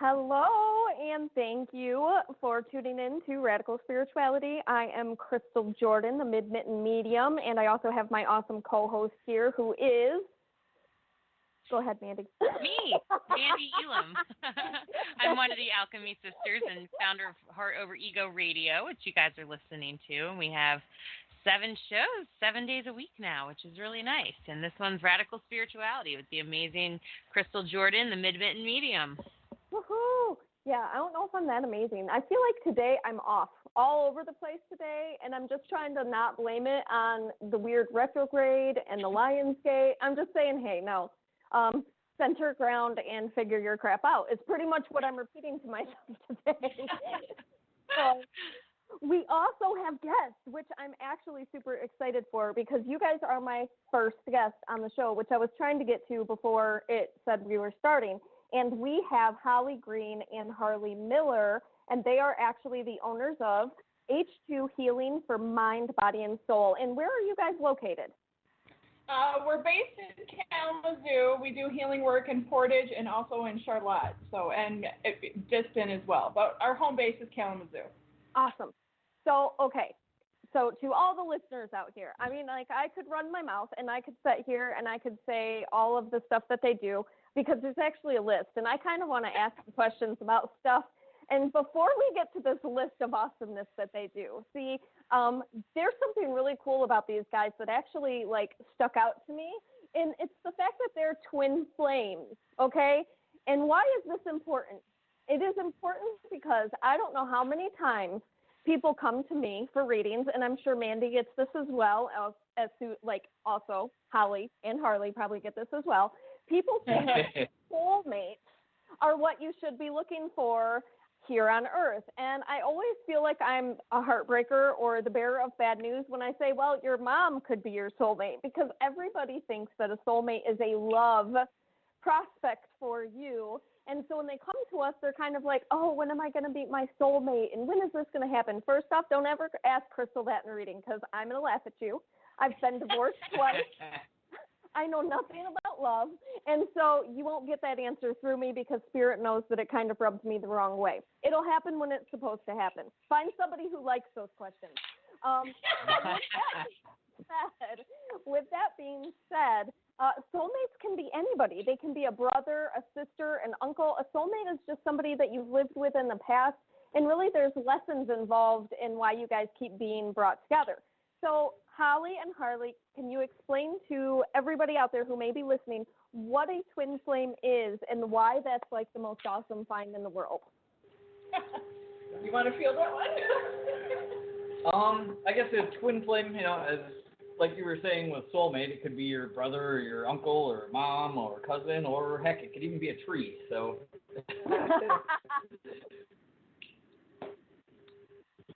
Hello, and thank you for tuning in to Radical Spirituality. I am Crystal Jordan, the Mid Mitten Medium, and I also have my awesome co-host here who is... Go ahead, Mandee. Me, Mandee ELam. I'm one of the Alchemy Sisters and founder of Heart Over Ego Radio, which you guys are listening to. And we have 7 shows, 7 days a week now, which is really nice. And this one's Radical Spirituality with the amazing Crystal Jordan, the Mid Mitten Medium. Woohoo! Yeah, I don't know if I'm that amazing. I feel like today I'm off all over the place today, and I'm just trying to not blame it on the weird retrograde and the Lion's Gate. I'm just saying, hey, no. Center ground and figure your crap out. It's pretty much what I'm repeating to myself today. So we also have guests, which I'm actually super excited for because you guys are my first guest on the show, which I was trying to get to before it said we were starting. And we have Holly Green and Harley Miller, and they are actually the owners of H2 Healing for Mind, Body, and Soul. And where are you guys located? We're based in Kalamazoo. We do healing work in Portage and also in Charlotte, and Diston as well. But our home base is Kalamazoo. Awesome. So, okay. So to all the listeners out here, I mean, like I could run my mouth and I could sit here and I could say all of the stuff that they do because there's actually a list. And I kind of want to ask questions about stuff. And before we get to this list of awesomeness that they do, see, there's something really cool about these guys that actually, like, stuck out to me, and it's the fact that they're twin flames, okay? And why is this important? It is important because I don't know how many times people come to me for readings, and I'm sure Mandee gets this as well, as like also Holly and Harley probably get this as well. People say soulmates are what you should be looking for here on Earth. And I always feel like I'm a heartbreaker or the bearer of bad news when I say, well, your mom could be your soulmate, because everybody thinks that a soulmate is a love prospect for you. And so when they come to us, they're kind of like, oh, when am I going to meet my soulmate? And when is this going to happen? First off, don't ever ask Crystal that in a reading because I'm going to laugh at you. I've been divorced twice. I know nothing about love, and so you won't get that answer through me because Spirit knows that it kind of rubs me the wrong way. It'll happen when it's supposed to happen. Find somebody who likes those questions. With that being said, soulmates can be anybody. They can be a brother, a sister, an uncle. A soulmate is just somebody that you've lived with in the past, and really there's lessons involved in why you guys keep being brought together. So, Holly and Harley, can you explain to everybody out there who may be listening what a twin flame is and why that's like the most awesome find in the world? You want to feel that one? I guess a twin flame, as like you were saying with soulmate, it could be your brother or your uncle or mom or cousin, or heck, it could even be a tree. So,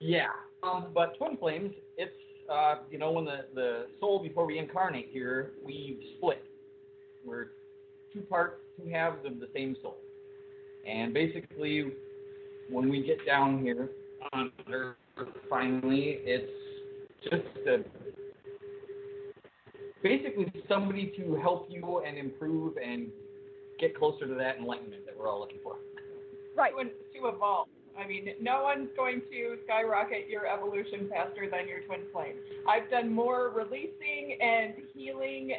yeah. But twin flames, it's when the soul, before we incarnate here, we split. We're 2 parts who have the same soul. And basically, when we get down here on Earth, finally, it's just basically somebody to help you and improve and get closer to that enlightenment that we're all looking for. Right. To evolve. I mean, no one's going to skyrocket your evolution faster than your twin flame. I've done more releasing and healing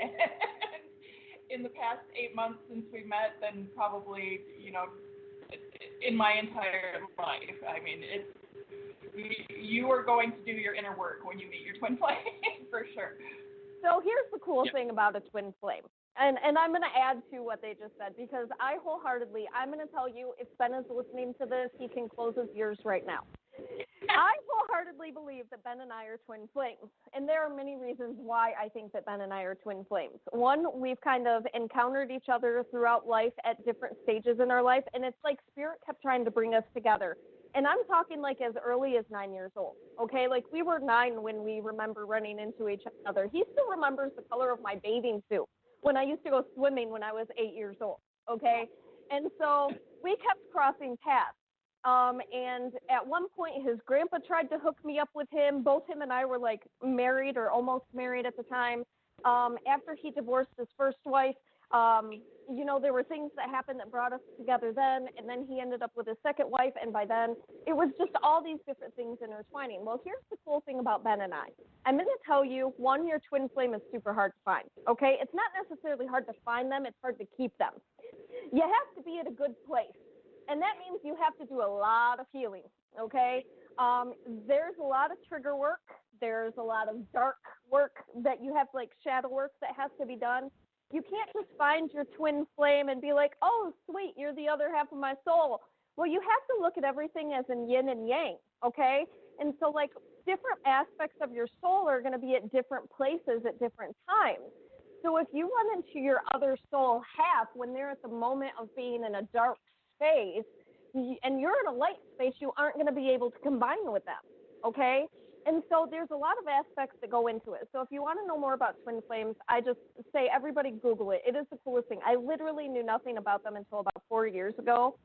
in the past 8 months since we met than probably, in my entire life. I mean, you are going to do your inner work when you meet your twin flame, for sure. So here's the cool thing about a twin flame. And I'm going to add to what they just said, because I'm going to tell you, if Ben is listening to this, he can close his ears right now. I wholeheartedly believe that Ben and I are twin flames, and there are many reasons why I think that Ben and I are twin flames. One, we've kind of encountered each other throughout life at different stages in our life, and it's like Spirit kept trying to bring us together. And I'm talking like as early as 9 years old, okay? Like we were 9 when we remember running into each other. He still remembers the color of my bathing suit when I used to go swimming when I was 8 years old, okay? And so we kept crossing paths. And at one point, his grandpa tried to hook me up with him. Both him and I were like married or almost married at the time. After he divorced his first wife, There were things that happened that brought us together then, and then he ended up with his second wife, and by then it was just all these different things intertwining. Well, here's the cool thing about Ben and I. I'm going to tell you, one, your twin flame is super hard to find, okay? It's not necessarily hard to find them, it's hard to keep them. You have to be at a good place, and that means you have to do a lot of healing, okay? There's a lot of trigger work. There's a lot of dark work that you have, like shadow work that has to be done. You can't just find your twin flame and be like, oh, sweet, you're the other half of my soul. Well, you have to look at everything as in yin and yang, okay? And so, like, different aspects of your soul are going to be at different places at different times. So if you run into your other soul half when they're at the moment of being in a dark space and you're in a light space, you aren't going to be able to combine with them, okay? And so there's a lot of aspects that go into it. So if you want to know more about twin flames, I just say everybody Google it. It is the coolest thing. I literally knew nothing about them until about 4 years ago.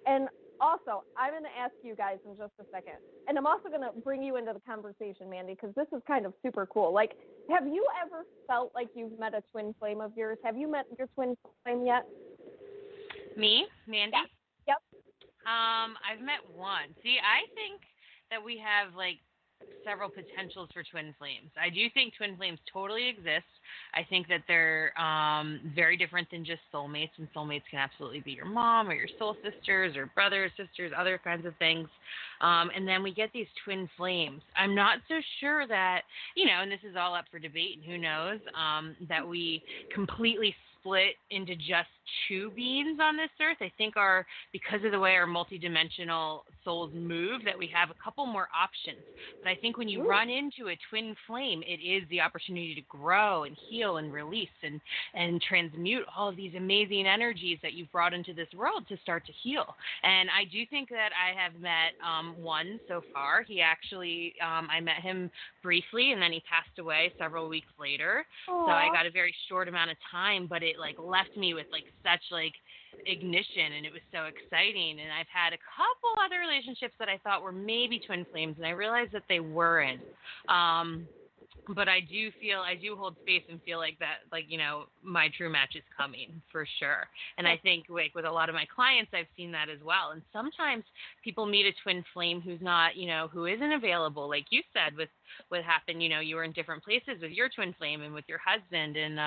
And also, I'm going to ask you guys in just a second. And I'm also going to bring you into the conversation, Mandee, because this is kind of super cool. Like, have you ever felt like you've met a twin flame of yours? Have you met your twin flame yet? Me, Mandee? Yep. I've met one. See, I think that we have, like, several potentials for twin flames. I do think twin flames totally exist. I think that they're very different than just soulmates, and soulmates can absolutely be your mom or your soul sisters or brothers, sisters, other kinds of things. And then we get these twin flames. I'm not so sure that, and this is all up for debate, and who knows, that we completely split into just two beings on this earth. I think because of the way our multidimensional souls move, that we have a couple more options. But I think when you run into a twin flame, it is the opportunity to grow and heal and release and transmute all of these amazing energies that you've brought into this world to start to heal. And I do think that I have met one so far. He actually, I met him briefly, and then he passed away several weeks later. Aww. So I got a very short amount of time, but it left me with such ignition, and it was so exciting. And I've had a couple other relationships that I thought were maybe twin flames, and I realized that they weren't. But I do hold space and feel like that, my true match is coming for sure. And I think with a lot of my clients, I've seen that as well. And sometimes people meet a twin flame who's not, who isn't available. Like you said, with what happened, you were in different places with your twin flame and with your husband. And,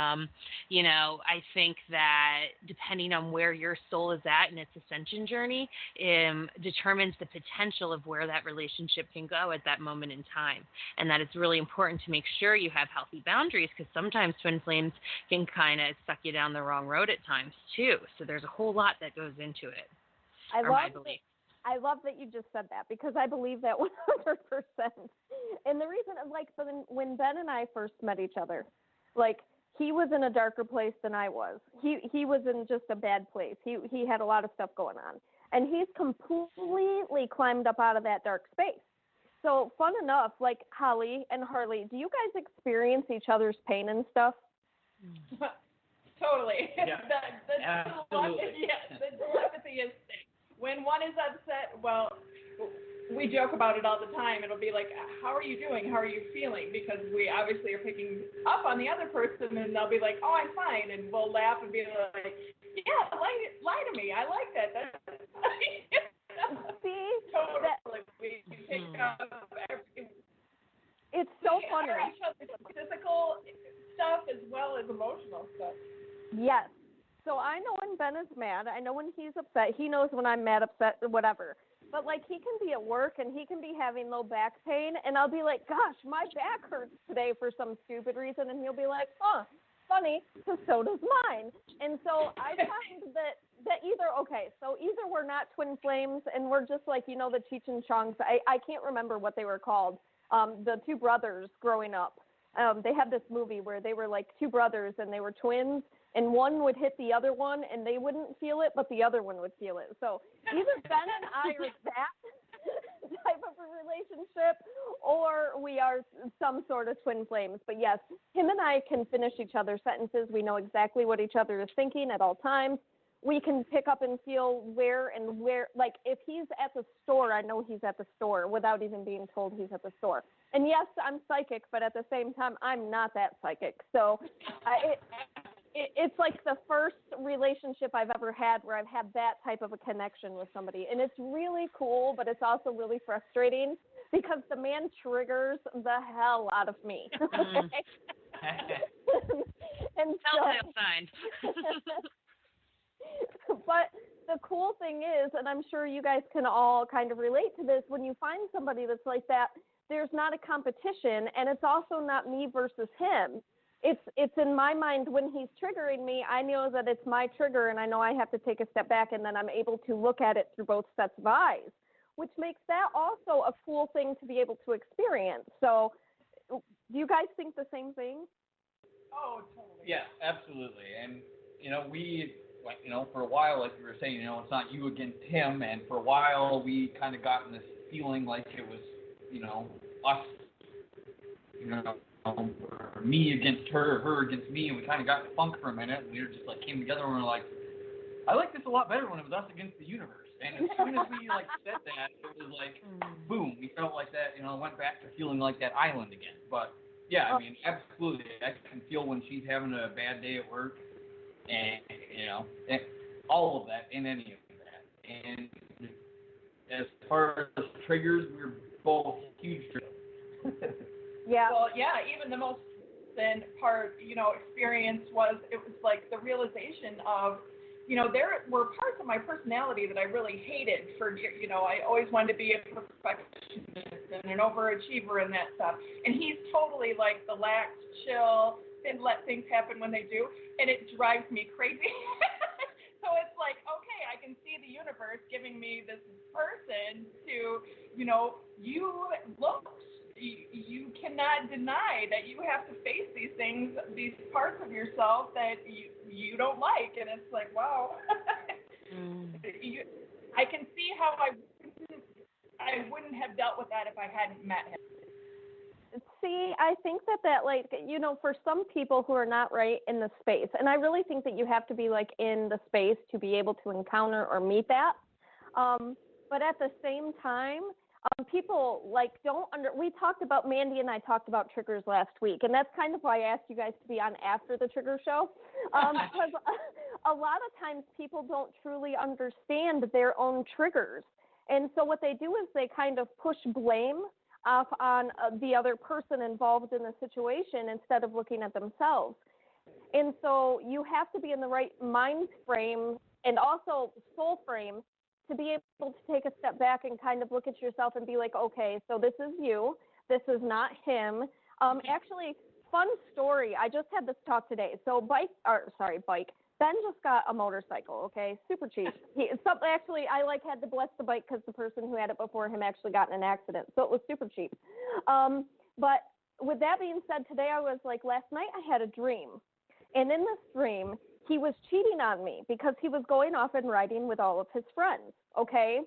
I think that depending on where your soul is at in its ascension journey, determines the potential of where that relationship can go at that moment in time. And that it's really important to make sure you have healthy boundaries, because sometimes twin flames can kind of suck you down the wrong road at times too. So there's a whole lot that goes into it. I love that you just said that, because I believe that 100%. And the reason, when Ben and I first met each other, he was in a darker place than I was. He was in just a bad place. He had a lot of stuff going on. And he's completely climbed up out of that dark space. So fun enough, Holly and Harley, do you guys experience each other's pain and stuff? Totally. Yeah. Absolutely. The telepathy is thick. When one is upset, well, we joke about it all the time. It'll be like, how are you doing? How are you feeling? Because we obviously are picking up on the other person, and they'll be like, oh, I'm fine. And we'll laugh and be like, yeah, lie to me. I like that. That's See? Totally. We pick up everything. It's so funny. Physical stuff as well as emotional stuff. Yes. So I know when Ben is mad. I know when he's upset. He knows when I'm mad, upset, whatever. But, he can be at work, and he can be having low back pain, and I'll be like, gosh, my back hurts today for some stupid reason, and he'll be like, funny, because so does mine. And so I find that either we're not twin flames, and we're just the Cheech and Chongs. I can't remember what they were called, the two brothers growing up. They had this movie where they were two brothers, and they were twins, and one would hit the other one, and they wouldn't feel it, but the other one would feel it. So either Ben and I are that type of a relationship, or we are some sort of twin flames. But yes, him and I can finish each other's sentences. We know exactly what each other is thinking at all times. We can pick up and feel where, if he's at the store, I know he's at the store without even being told he's at the store. And yes, I'm psychic, but at the same time, I'm not that psychic. So it's like the first relationship I've ever had where I've had that type of a connection with somebody. And it's really cool, but it's also really frustrating because the man triggers the hell out of me. And Telltale sign. But the cool thing is, and I'm sure you guys can all kind of relate to this, when you find somebody that's like that, there's not a competition, and it's also not me versus him. It's in my mind when he's triggering me, I know that it's my trigger, and I know I have to take a step back, and then I'm able to look at it through both sets of eyes, which makes that also a cool thing to be able to experience. So do you guys think the same thing? Oh, totally. Yeah, absolutely. And, we, for a while, like you were saying, it's not you against him. And for a while, we kind of got in this feeling like it was, us, or me against her, or her against me. And we kind of got in the funk for a minute. And we were just came together and we were like, I like this a lot better when it was us against the universe. And as soon as we said that, it was boom. We felt like that, went back to feeling like that island again. But yeah, I mean, absolutely. I can feel when she's having a bad day at work, and and all of that, and any of that. And as far as triggers, we're both huge triggers. Yeah. Well, yeah, even the most than part, experience was the realization of, there were parts of my personality that I really hated for, I always wanted to be a perfectionist and an overachiever and that stuff. And he's totally the lax, chill, and let things happen when they do. And it drives me crazy. So it's okay, I can see the universe giving me this person to, you cannot deny that you have to face these things, these parts of yourself that you don't like, and it's wow. I can see how I wouldn't have dealt with that if I hadn't met him. See, I think that for some people who are not right in the space, and I really think that you have to be in the space to be able to encounter or meet that. But at the same time, people we talked about, Mandee and I talked about triggers last week, and that's kind of why I asked you guys to be on after the trigger show, because a lot of times people don't truly understand their own triggers. And so what they do is they kind of push blame off on the other person involved in the situation instead of looking at themselves. And so you have to be in the right mind frame and also soul frame to be able to take a step back and kind of look at yourself and be okay, so this is you. This is not him. Actually, fun story. I just had this talk today. So bike. Ben just got a motorcycle, okay? Super cheap. Actually, I had to bless the bike because the person who had it before him actually got in an accident. So it was super cheap. But with that being said, today I was last night I had a dream. And in this dream, he was cheating on me because he was going off and riding with all of his friends, okay?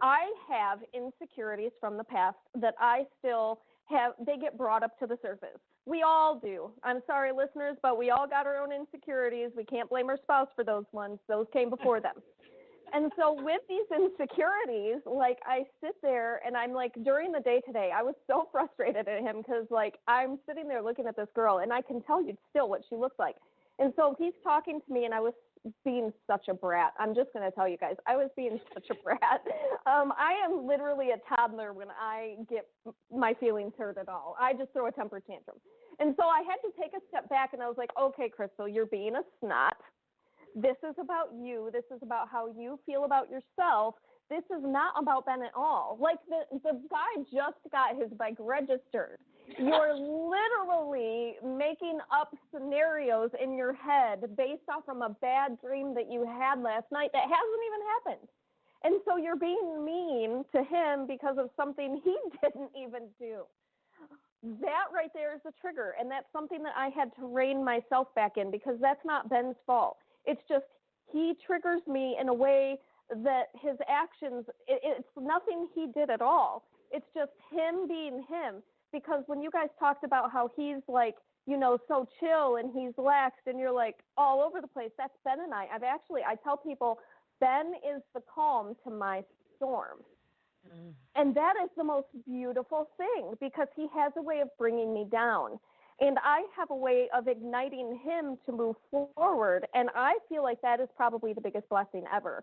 I have insecurities from the past that I still have. They get brought up to the surface. We all do. I'm sorry, listeners, but we all got our own insecurities. We can't blame our spouse for those ones. Those came before them. And so with these insecurities, I sit there and I'm during the day today, I was so frustrated at him because I'm sitting there looking at this girl and I can tell you still what she looks like. And so he's talking to me and I was being such a brat. I'm just going to tell you guys, I was being such a brat. I am literally a toddler when I get my feelings hurt at all. I just throw a temper tantrum. And so I had to take a step back and I was okay, Crystal, you're being a snot. This is about you. This is about how you feel about yourself. This is not about Ben at all. The guy just got his bike registered. You're literally making up scenarios in your head based off from a bad dream that you had last night that hasn't even happened. And so you're being mean to him because of something he didn't even do. That right there is a trigger, and that's something that I had to rein myself back in because that's not Ben's fault. It's just he triggers me in a way that his actions, it's nothing he did at all. It's just him being him. Because when you guys talked about how he's so chill and he's laxed and you're all over the place, that's Ben and I. I tell people Ben is the calm to my storm. And that is the most beautiful thing because he has a way of bringing me down. And I have a way of igniting him to move forward. And I feel like that is probably the biggest blessing ever.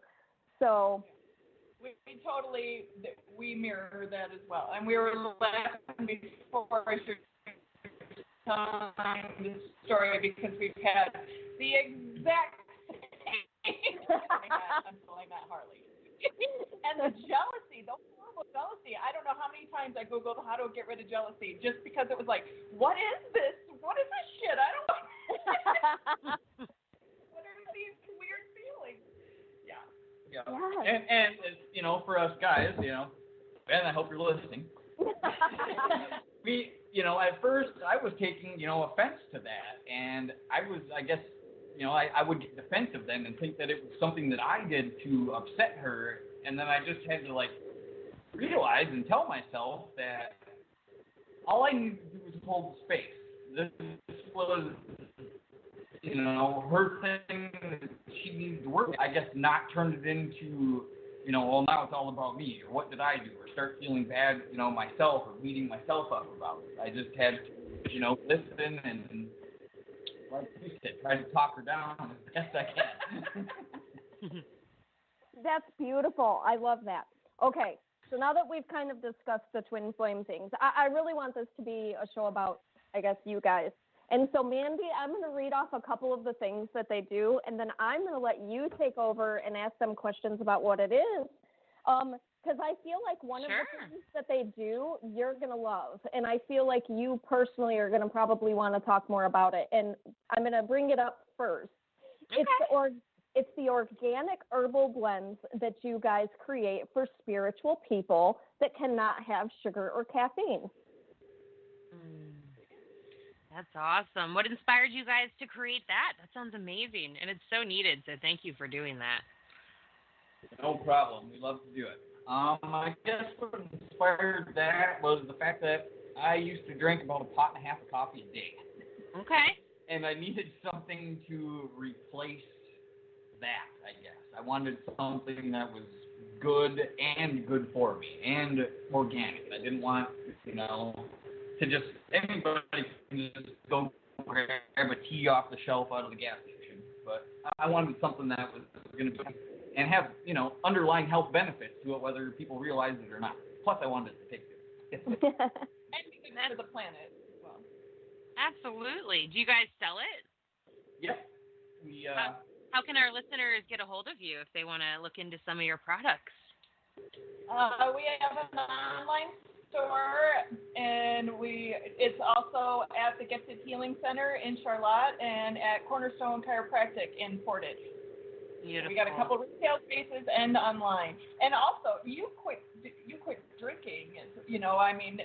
So we mirror that as well. And we were laughing before I should tell this story because we've had the exact same until I met Harley. And the jealousy, the horrible jealousy. I don't know how many times I Googled how to get rid of jealousy just because it was like, what is this? What is this shit? I don't know. What are these weird feelings? Yeah. Yeah. Yes. And you know, for us guys, you know, and I hope you're listening. We, you know, at first I was taking, you know, offense to that, and I guess, you know, I would get defensive then and think that it was something that I did to upset her, and then I just had to, like, realize and tell myself that all I needed to do was hold space. This was, you know, her thing that she needed to work, I guess, not turn it into, you know, well, now it's all about me, or what did I do, or start feeling bad, you know, myself, or beating myself up about it. I just had to, you know, listen and like you said, try to talk her down as best I can. That's beautiful. I love that. Okay, so now that we've kind of discussed the twin flame things, I really want this to be a show about, I guess, you guys. And so, Mandee, I'm going to read off a couple of the things that they do, and then I'm going to let you take over and ask them questions about what it is. Because I feel like one of the things that they do, you're going to love. And I feel like you personally are going to probably want to talk more about it. And I'm going to bring it up first. Okay. It's the organic herbal blends that you guys create for spiritual people that cannot have sugar or caffeine. That's awesome. What inspired you guys to create that? That sounds amazing. And it's so needed. So thank you for doing that. No problem. We love to do it. I guess what inspired that was the fact that I used to drink about 1.5 pots of coffee a day. Okay. And I needed something to replace that, I guess. I wanted something that was good and good for me and organic. I didn't want, you know, to just anybody can just go grab a tea off the shelf out of the gas station. But I wanted something that was going to be and have, you know, underlying health benefits to it, whether people realize it or not. Plus, I wanted it to taste good. And be good for the planet as well. Absolutely. Do you guys sell it? Yep. We, how can our listeners get a hold of you if they want to look into some of your products? We have an online store, and it's also at the Gifted Healing Center in Charlotte and at Cornerstone Chiropractic in Portage. Beautiful. We got a couple retail spaces and online. And also, you quit drinking. You know, I mean,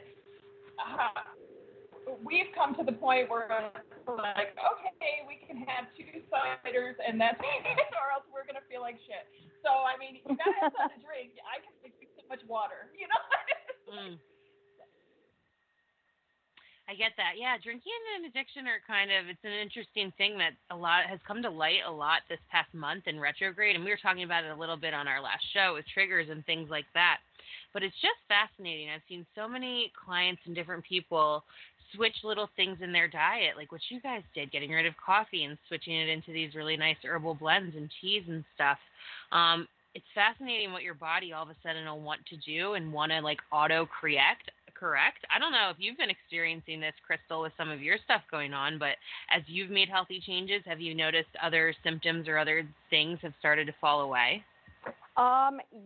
we've come to the point where we're like, okay, we can have 2 ciders and that's it, or else we're going to feel like shit. So, I mean, you got to have something to drink. I can drink so much water, you know? I get that. Yeah, drinking and addiction are kind of, it's an interesting thing that has come to light a lot this past month in retrograde, and we were talking about it a little bit on our last show with triggers and things like that. But it's just fascinating. I've seen so many clients and different people switch little things in their diet, like what you guys did, getting rid of coffee and switching it into these really nice herbal blends and teas and stuff. It's fascinating what your body all of a sudden will want to do and want to like correct. I don't know if you've been experiencing this, Crystal, with some of your stuff going on, but as you've made healthy changes, have you noticed other symptoms or other things have started to fall away?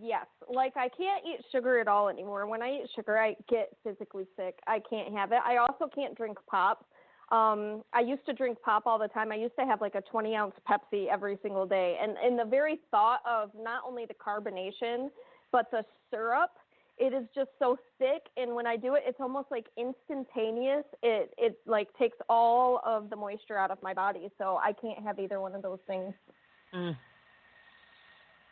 Yes. Like I can't eat sugar at all anymore. When I eat sugar, I get physically sick. I can't have it. I also can't drink pop. I used to drink pop all the time. I used to have like a 20-ounce Pepsi every single day. And the very thought of not only the carbonation, but the syrup, it is just so thick. And when I do it, it's almost like instantaneous. It like takes all of the moisture out of my body. So I can't have either one of those things.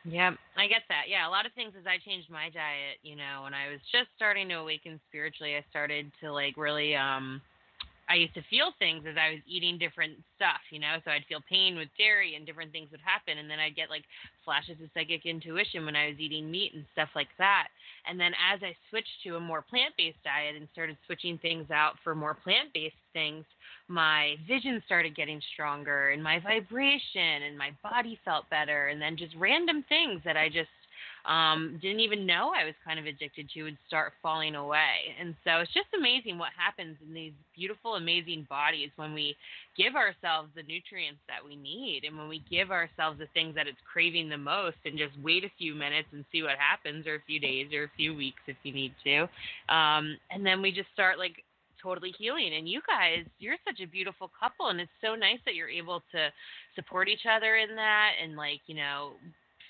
Yeah, I get that. Yeah, a lot of things as I changed my diet, you know, when I was just starting to awaken spiritually, I started to like really I used to feel things as I was eating different stuff, so I'd feel pain with dairy and different things would happen. And then I'd get like flashes of psychic intuition when I was eating meat and stuff like that. And then as I switched to a more plant-based diet and started switching things out for more plant-based things, my vision started getting stronger and my vibration and my body felt better. And then just random things that I just didn't even know I was kind of addicted to would start falling away. And so it's just amazing what happens in these beautiful, amazing bodies when we give ourselves the nutrients that we need and when we give ourselves the things that it's craving the most and just wait a few minutes and see what happens, or a few days or a few weeks if you need to. And then we just start like totally healing. And you guys, you're such a beautiful couple, and it's so nice that you're able to support each other in that and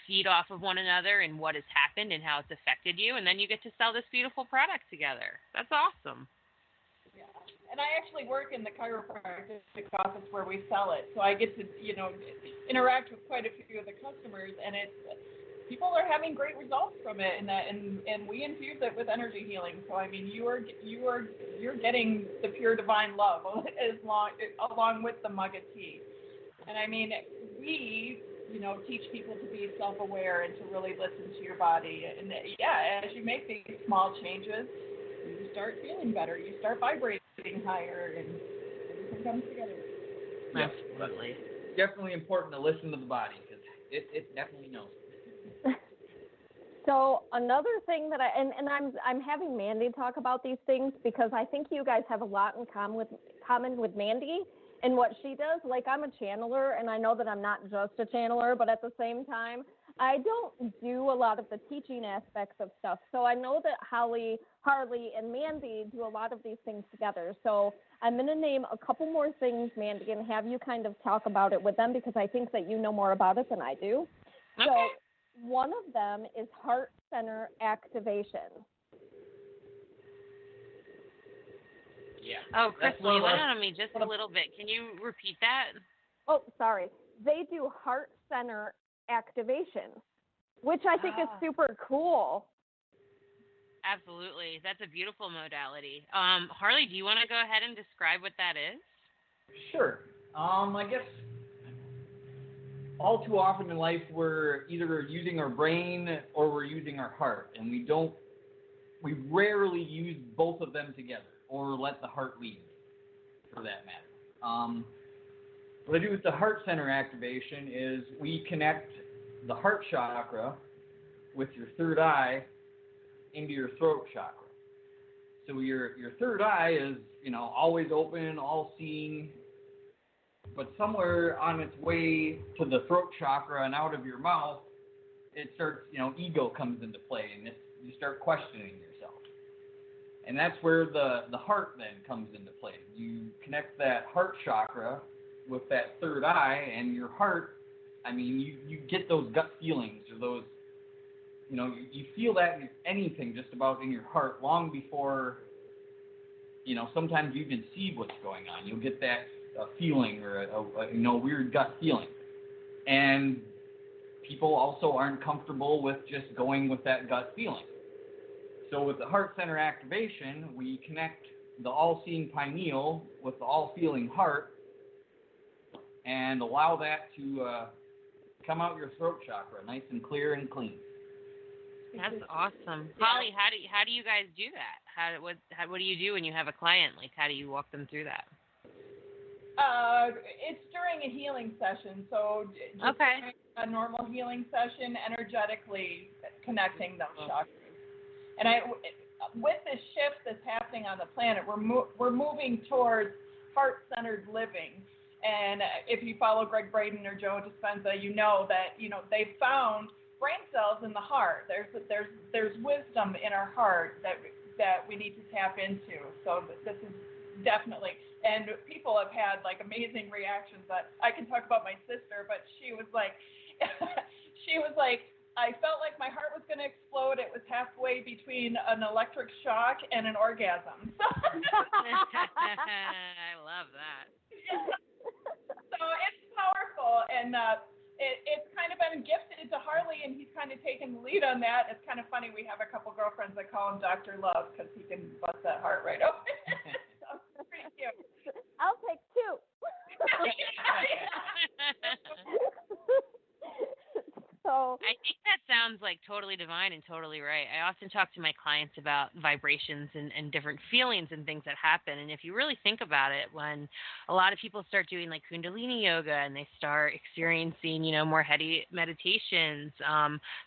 feed off of one another and what has happened and how it's affected you, and then you get to sell this beautiful product together. That's awesome. Yeah, and I actually work in the chiropractic office where we sell it, so I get to interact with quite a few of the customers, and people are having great results from it, and we infuse it with energy healing. So I mean, you're getting the pure divine love along with the mug of tea, and I mean we teach people to be self-aware and to really listen to your body. And as you make these small changes, you start feeling better. You start vibrating higher, and everything comes together. Absolutely. It's definitely important to listen to the body because it definitely knows. So another thing that I'm having Mandee talk about these things because I think you guys have a lot in common with Mandee. And what she does, like I'm a channeler, and I know that I'm not just a channeler, but at the same time, I don't do a lot of the teaching aspects of stuff. So I know that Harley, and Mandee do a lot of these things together. So I'm going to name a couple more things, Mandee, and have you kind of talk about it with them because I think that you know more about it than I do. Okay. So one of them is heart center activation. Yeah. Oh, Crystal, you went on me just a little bit. Can you repeat that? Oh, sorry. They do heart center activation, which I think is super cool. Absolutely. That's a beautiful modality. Harley, do you want to go ahead and describe what that is? Sure. I guess all too often in life we're either using our brain or we're using our heart, and we rarely use both of them together. Or let the heart lead, for that matter. What I do with the heart center activation is we connect the heart chakra with your third eye into your throat chakra. So your third eye is, always open, all-seeing, but somewhere on its way to the throat chakra and out of your mouth, it starts, ego comes into play, and you start questioning yourself. And that's where the heart then comes into play. You connect that heart chakra with that third eye, and your heart, you get those gut feelings or those, you feel that in anything just about in your heart long before, sometimes you even see what's going on. You'll get that feeling or a weird gut feeling. And people also aren't comfortable with just going with that gut feeling. So with the heart center activation, we connect the all-seeing pineal with the all-feeling heart and allow that to come out your throat chakra nice and clear and clean. That's awesome. Holly, how do you guys do that? What do you do when you have a client? Like, how do you walk them through that? It's during a healing session, so just during a normal healing session, energetically connecting those chakras. And with this shift that's happening on the planet, we're moving towards heart-centered living. And if you follow Greg Braden or Joe Dispenza, you know that they've found brain cells in the heart. There's wisdom in our heart that we need to tap into. So this is definitely. And people have had like amazing reactions. That I can talk about my sister, but she was like. I felt like my heart was going to explode. It was halfway between an electric shock and an orgasm. I love that. So it's powerful, and it's kind of been gifted to Harley, and he's kind of taken the lead on that. It's kind of funny. We have a couple girlfriends that call him Dr. Love because he can bust that heart right open. So it's pretty you. I'll take 2. So I think that sounds like totally divine and totally right. I often talk to my clients about vibrations and different feelings and things that happen. And if you really think about it, when a lot of people start doing like Kundalini yoga and they start experiencing, more heady meditations,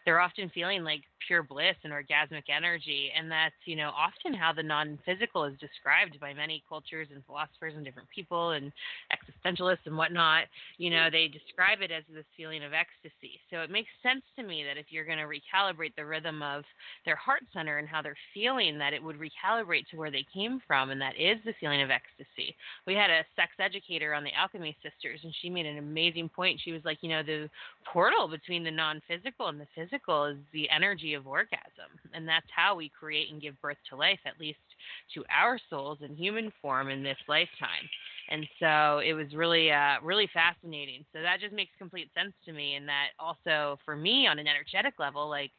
they're often feeling like pure bliss and orgasmic energy. And that's, often how the non-physical is described by many cultures and philosophers and different people and existentialists and whatnot. They describe it as this feeling of ecstasy. So it makes sense to me that if you're going to recalibrate the rhythm of their heart center and how they're feeling, that it would recalibrate to where they came from, and that is the feeling of ecstasy. We had a sex educator on the Alchemy Sisters, and she made an amazing point. She was like, the portal between the non-physical and the physical is the energy of orgasm, and that's how we create and give birth to life, at least to our souls in human form in this lifetime. And so it was really, really fascinating. So that just makes complete sense to me. And that also, for me, on an energetic level, like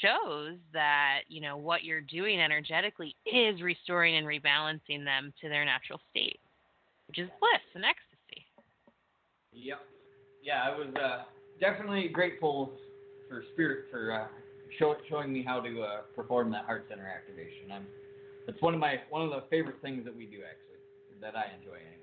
shows that, what you're doing energetically is restoring and rebalancing them to their natural state, which is bliss and ecstasy. Yep. Yeah, I was definitely grateful for Spirit for showing me how to perform that heart center activation. It's one of the favorite things that we do, actually, that I enjoy anyway.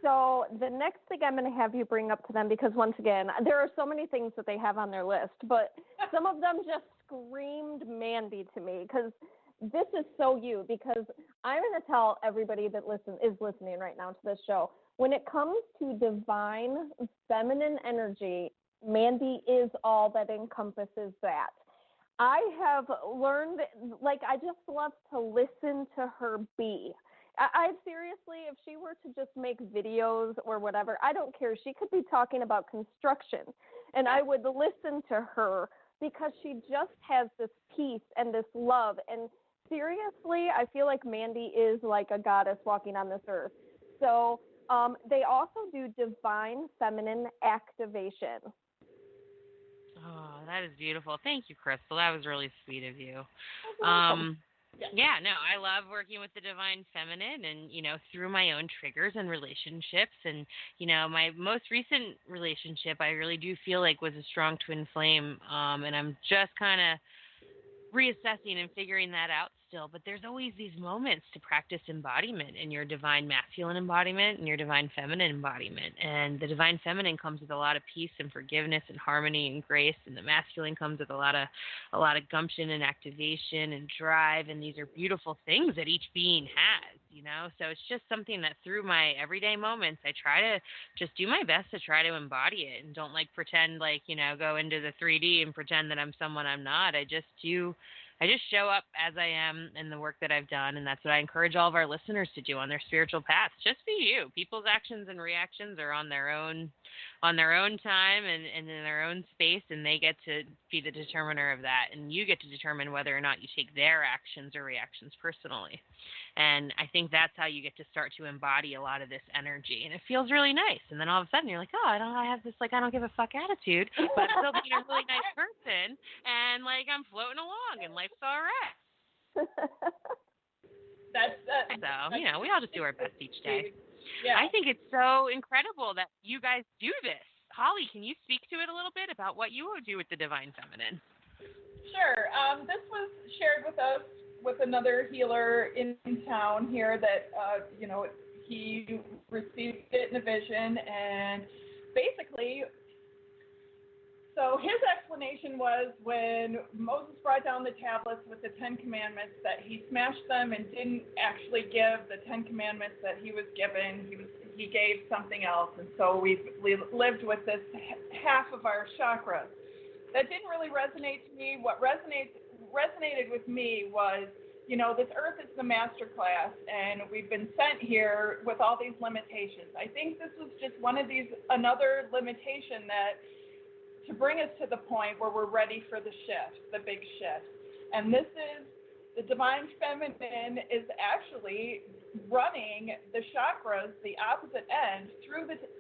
So the next thing I'm going to have you bring up to them, because once again, there are so many things that they have on their list, but some of them just screamed Mandee to me, because this is so you, because I'm going to tell everybody that is listening right now to this show, when it comes to divine feminine energy, Mandee is all that encompasses that. I have learned, I just love to listen to her be. I seriously, if she were to just make videos or whatever, I don't care. She could be talking about construction, and I would listen to her because she just has this peace and this love. And seriously, I feel like Mandee is like a goddess walking on this earth. So they also do divine feminine activation. Oh, that is beautiful. Thank you, Crystal. That was really sweet of you. Yeah, no, I love working with the divine feminine and, through my own triggers and relationships. And, my most recent relationship, I really do feel like was a strong twin flame. And I'm just kind of reassessing and figuring that out still. But there's always these moments to practice embodiment in your divine masculine embodiment and your divine feminine embodiment. And the divine feminine comes with a lot of peace and forgiveness and harmony and grace, and the masculine comes with a lot of gumption and activation and drive. And these are beautiful things that each being has, So it's just something that through my everyday moments, I try to just do my best to try to embody it, and don't pretend go into the 3D and pretend that I'm someone I'm not. I just show up as I am in the work that I've done, and that's what I encourage all of our listeners to do on their spiritual paths. Just be you. People's actions and reactions are on their own time and in their own space, and they get to be the determiner of that, and you get to determine whether or not you take their actions or reactions personally. And I think that's how you get to start to embody a lot of this energy, and it feels really nice. And then all of a sudden you're like, I have this I don't give a fuck attitude, but I'm still being a really nice person, and I'm floating along, and life's all right. That's So, we all just do our best each day. Yeah. I think it's so incredible that you guys do this. Holly, can you speak to it a little bit about what you do with the Divine Feminine? Sure. This was shared with us with another healer in town here that, he received it in a vision, and basically, so his explanation was when Moses brought down the tablets with the 10 Commandments, that he smashed them and didn't actually give the 10 Commandments that he was given. He gave something else, and so we lived with this half of our chakras. That didn't really resonate to me. What resonated with me was, this earth is the master class, and we've been sent here with all these limitations. I think this was just another limitation to bring us to the point where we're ready for the shift, the big shift. And this is, the Divine Feminine is actually running the chakras, the opposite end,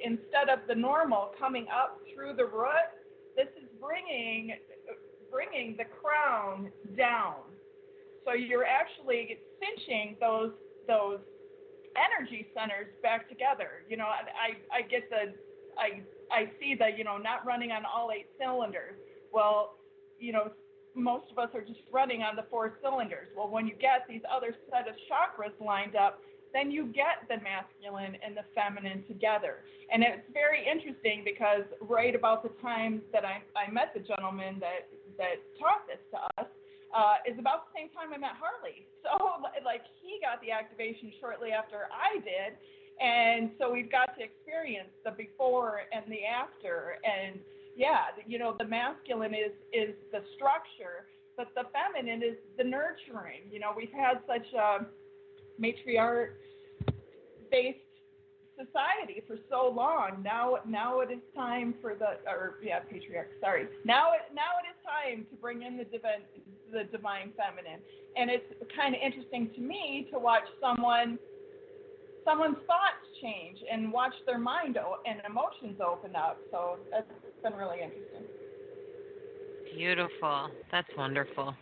instead of the normal coming up through the root, this is bringing the crown down. So you're actually cinching those energy centers back together. You know, I get I see that, you know, not running on all 8 cylinders. Well, you know, most of us are just running on the 4 cylinders. Well, when you get these other set of chakras lined up, then you get the masculine and the feminine together. And it's very interesting because right about the time that I met the gentleman that taught this to us, is about the same time I met Harley. So, like, he got the activation shortly after I did, and so we've got to experience the before and the after. And, yeah, you know, the masculine is the structure, but the feminine is the nurturing. You know, we've had such a matriarch-based society for so long. Now it is time for patriarch. Sorry. Now it is time to bring in the divine feminine, and it's kind of interesting to me to watch someone's thoughts change and watch their mind and emotions open up. So that's been really interesting. Beautiful. That's wonderful.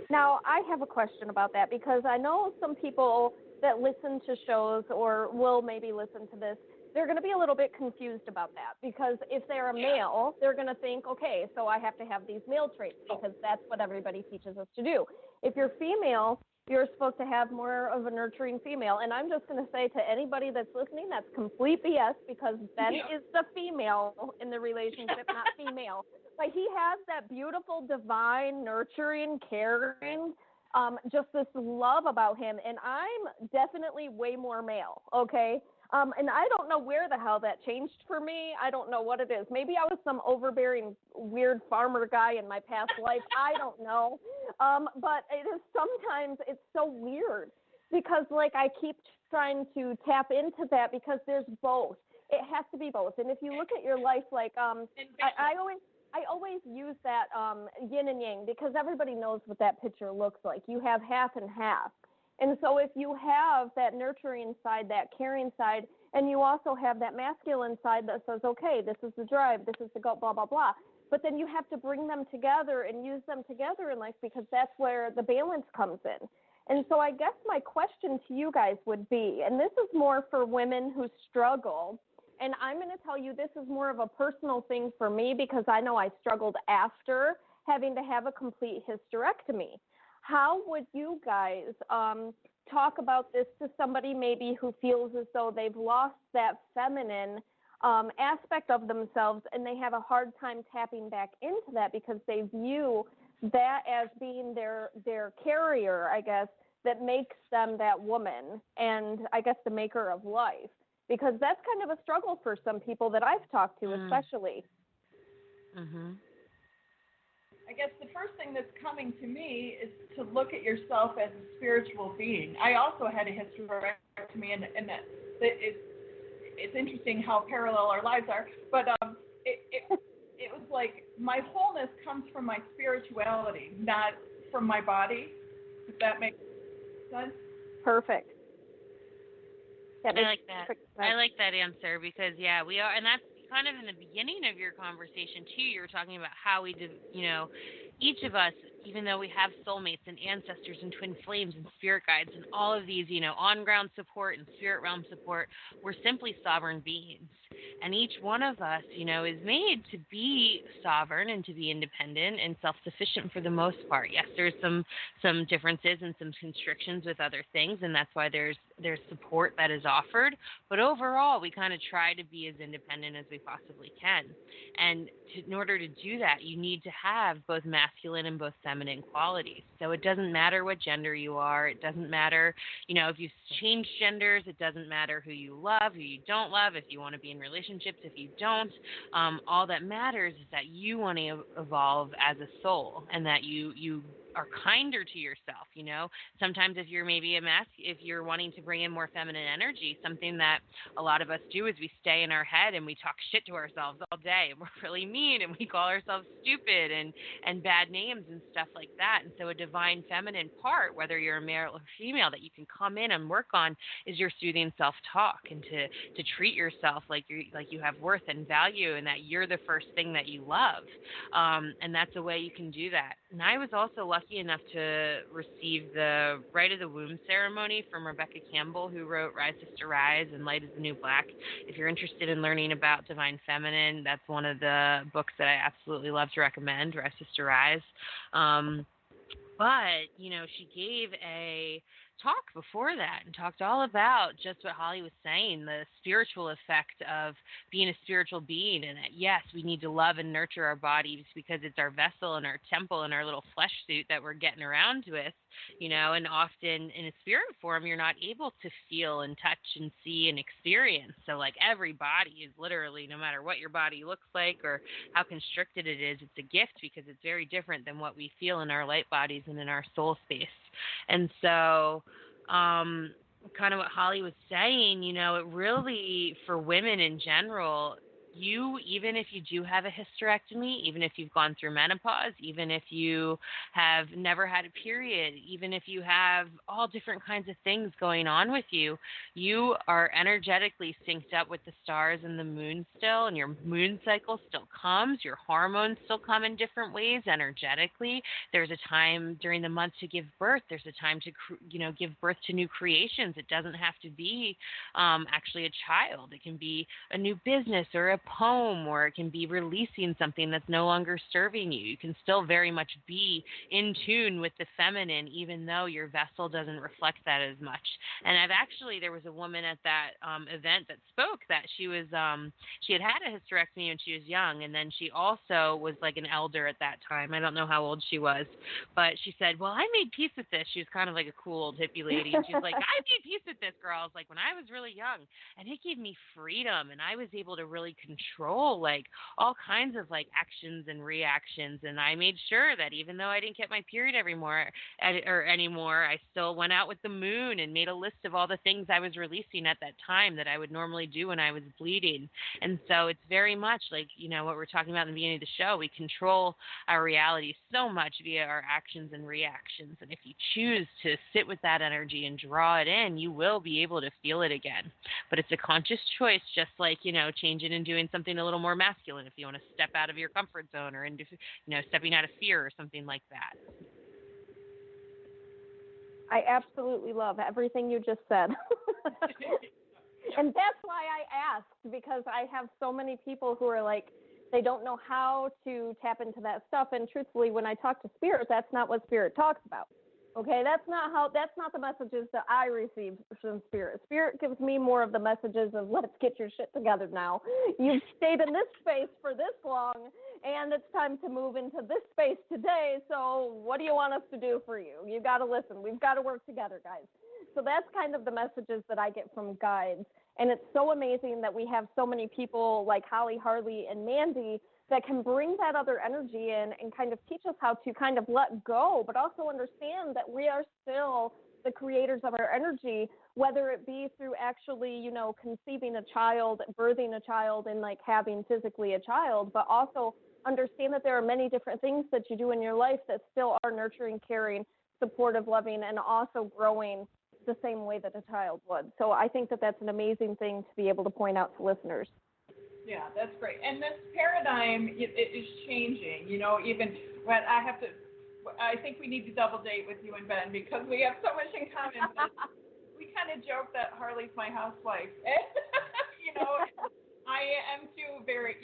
Now, I have a question about that because I know some people that listen to shows or will maybe listen to this, they're going to be a little bit confused about that because if they're a male, they're going to think, okay, so I have to have these male traits because that's what everybody teaches us to do. If you're female, you're supposed to have more of a nurturing female. And I'm just going to say to anybody that's listening, that's complete BS because Ben is the female in the relationship, not female. But he has that beautiful, divine, nurturing, caring, just this love about him. And I'm definitely way more male, okay? And I don't know where the hell that changed for me. I don't know what it is. Maybe I was some overbearing, weird farmer guy in my past life. I don't know. But it is sometimes it's so weird because, like, I keep trying to tap into that because there's both. It has to be both. And if you look at your life, like, I always use that yin and yang because everybody knows what that picture looks like. You have half and half. And so if you have that nurturing side, that caring side, and you also have that masculine side that says, okay, this is the drive, this is the go, blah, blah, blah. But then you have to bring them together and use them together in life because that's where the balance comes in. And so I guess my question to you guys would be, and this is more for women who struggle, and I'm going to tell you this is more of a personal thing for me because I know I struggled after having to have a complete hysterectomy. How would you guys talk about this to somebody maybe who feels as though they've lost that feminine aspect of themselves and they have a hard time tapping back into that because they view that as being their carrier, I guess, that makes them that woman and I guess the maker of life? Because that's kind of a struggle for some people that I've talked to, especially. Mm-hmm. I guess the first thing that's coming to me is to look at yourself as a spiritual being. I also had a hysterectomy, and it's interesting how parallel our lives are. But it was like my wholeness comes from my spirituality, not from my body. If that makes sense. Perfect. I like that. I like that answer because, yeah, we are, and that's kind of in the beginning of your conversation, too. You were talking about how we, each of us, even though we have soulmates and ancestors and twin flames and spirit guides and all of these, on-ground support and spirit realm support, we're simply sovereign beings. And each one of us, is made to be sovereign and to be independent and self-sufficient for the most part. Yes, there's some differences and some constrictions with other things, and that's why there's support that is offered. But overall, we kind of try to be as independent as we possibly can. And in order to do that, you need to have both masculine and both feminine qualities. So it doesn't matter what gender you are. It doesn't matter, if you've changed genders. It doesn't matter who you love, who you don't love, if you want to be in relationships, if you don't. All that matters is that you want to evolve as a soul and that you are kinder to yourself. Sometimes if you're maybe if you're wanting to bring in more feminine energy, something that a lot of us do is we stay in our head and we talk shit to ourselves all day and we're really mean and we call ourselves stupid and bad names and stuff like that. And so a divine feminine part, whether you're a male or female, that you can come in and work on is your soothing self-talk and to treat yourself like you have worth and value and that you're the first thing that you love. And that's a way you can do that. And I was also lucky lucky enough to receive the Rite of the Womb ceremony from Rebecca Campbell, who wrote Rise Sister Rise and Light is the New Black. If you're interested in learning about Divine Feminine, that's one of the books that I absolutely love to recommend, Rise Sister Rise. But, she gave a talk before that and talked all about just what Holly was saying, the spiritual effect of being a spiritual being, and that, yes, we need to love and nurture our bodies because it's our vessel and our temple and our little flesh suit that we're getting around with, and often in a spirit form, you're not able to feel and touch and see and experience. So, like, every body is literally, no matter what your body looks like or how constricted it is, it's a gift because it's very different than what we feel in our light bodies and in our soul space. And so, kind of what Holly was saying, it really, for women in general, even if you do have a hysterectomy, even if you've gone through menopause, even if you have never had a period, even if you have all different kinds of things going on with you, you are energetically synced up with the stars and the moon still, and your moon cycle still comes, your hormones still come in different ways energetically. There's a time during the month to give birth. There's a time to, give birth to new creations. It doesn't have to be actually a child. It can be a new business or a poem, or it can be releasing something that's no longer serving you. You can still very much be in tune with the feminine, even though your vessel doesn't reflect that as much. And there was a woman at that event that spoke that she had a hysterectomy when she was young, and then she also was like an elder at that time. I don't know how old she was, but she said, well, I made peace with this. She was kind of like a cool old hippie lady, and she's like, I made peace with this, girls, like when I was really young, and it gave me freedom, and I was able to really control like all kinds of like actions and reactions. And I made sure that even though I didn't get my period anymore, I still went out with the moon and made a list of all the things I was releasing at that time that I would normally do when I was bleeding. And so it's very much like, what we're talking about in the beginning of the show. We control our reality so much via our actions and reactions. And if you choose to sit with that energy and draw it in, you will be able to feel it again. But it's a conscious choice, just like, changing and doing something a little more masculine if you want to step out of your comfort zone, or into, stepping out of fear or something like that. I absolutely love everything you just said. And that's why I asked, because I have so many people who are like, they don't know how to tap into that stuff. And truthfully, when I talk to Spirit, that's not what Spirit talks about. Okay, that's not the messages that I receive from Spirit. Spirit gives me more of the messages of, let's get your shit together now. You've stayed in this space for this long, and it's time to move into this space today. So what do you want us to do for you? You got to listen. We've got to work together, guys. So that's kind of the messages that I get from guides. And it's so amazing that we have so many people like Holly, Harley, and Mandee that can bring that other energy in and kind of teach us how to kind of let go, but also understand that we are still the creators of our energy, whether it be through actually, conceiving a child, birthing a child, and like having physically a child, but also understand that there are many different things that you do in your life that still are nurturing, caring, supportive, loving, and also growing the same way that a child would. So I think that that's an amazing thing to be able to point out to listeners. Yeah, that's great. And this paradigm it is changing. Even when I think we need to double date with you and Ben because we have so much in common. We kind of joke that Harley's my housewife. I am too very,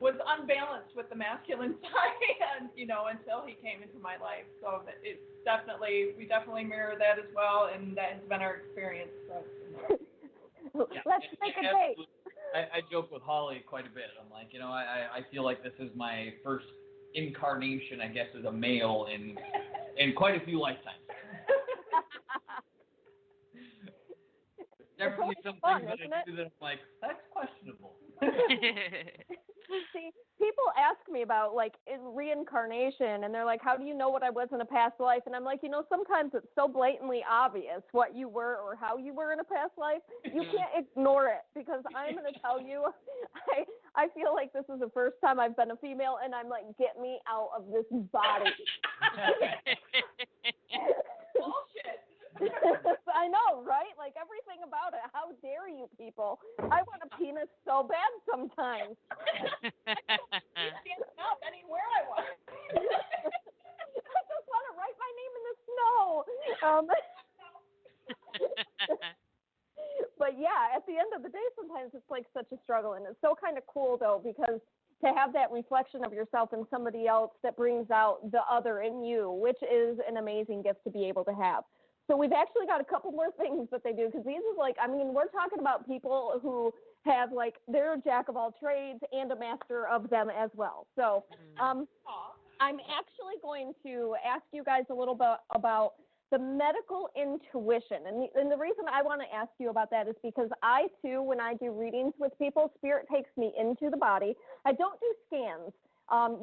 was unbalanced with the masculine side, and until he came into my life. So it's we definitely mirror that as well, and that has been our experience. So, Let's make a date. I joke with Holly quite a bit. I'm like, I feel like this is my first incarnation, I guess, as a male in quite a few lifetimes. Definitely some things that I do that I'm like, that's questionable. See, people ask me about like reincarnation, and they're like, how do you know what I was in a past life? And I'm like, sometimes it's so blatantly obvious what you were or how you were in a past life. You can't ignore it, because I'm going to tell you, I feel like this is the first time I've been a female, and I'm like, get me out of this body. Bullshit. I know, right? Like everything about it. How dare you people? I want a penis so bad sometimes. Standing up anywhere I want. Um, but yeah, at the end of the day, sometimes it's like such a struggle, and it's so kind of cool though, because to have that reflection of yourself in somebody else that brings out the other in you, which is an amazing gift to be able to have. So we've actually got a couple more things that they do, because these is like, I mean, we're talking about people who have like, they're a jack of all trades and a master of them as well. So I'm actually going to ask you guys a little bit about the medical intuition. And the reason I want to ask you about that is because I, too, when I do readings with people, spirit takes me into the body. I don't do scans.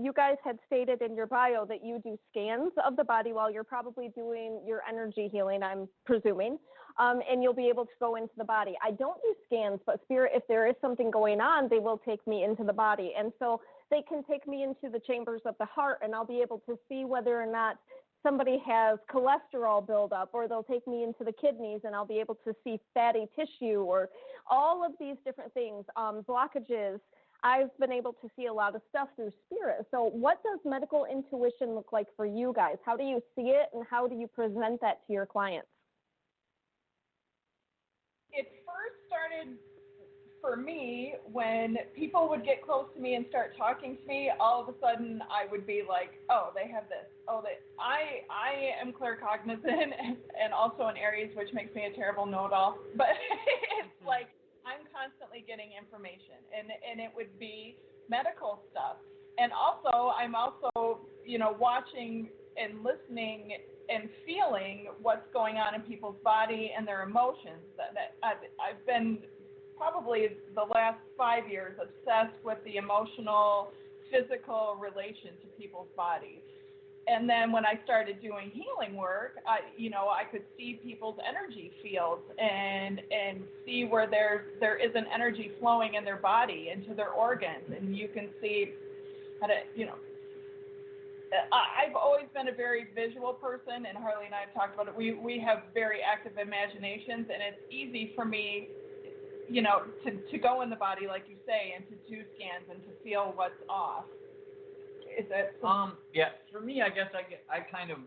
You guys had stated in your bio that you do scans of the body while you're probably doing your energy healing, I'm presuming, and you'll be able to go into the body. I don't do scans, but spirit, if there is something going on, they will take me into the body. And so they can take me into the chambers of the heart, and I'll be able to see whether or not somebody has cholesterol buildup, or they'll take me into the kidneys and I'll be able to see fatty tissue, or all of these different things, blockages. I've been able to see a lot of stuff through spirit. So what does medical intuition look like for you guys? How do you see it, and how do you present that to your clients? It first started for me when people would get close to me and start talking to me. All of a sudden I would be like, oh, they have this. Oh, I am claircognizant and also in Aries, which makes me a terrible know-it-all. But it's like I'm constantly getting information, and it would be medical stuff. And also I'm also, watching and listening and feeling what's going on in people's body and their emotions. That I've been probably the last 5 years obsessed with the emotional, physical relation to people's bodies. And then when I started doing healing work, I could see people's energy fields and see where there is an energy flowing in their body into their organs, and you can see how to, I've always been a very visual person, and Harley and I have talked about it. We have very active imaginations, and it's easy for me, to go in the body, like you say, and to do scans and to feel what's off. Is that? Yeah. For me, I guess I kind of,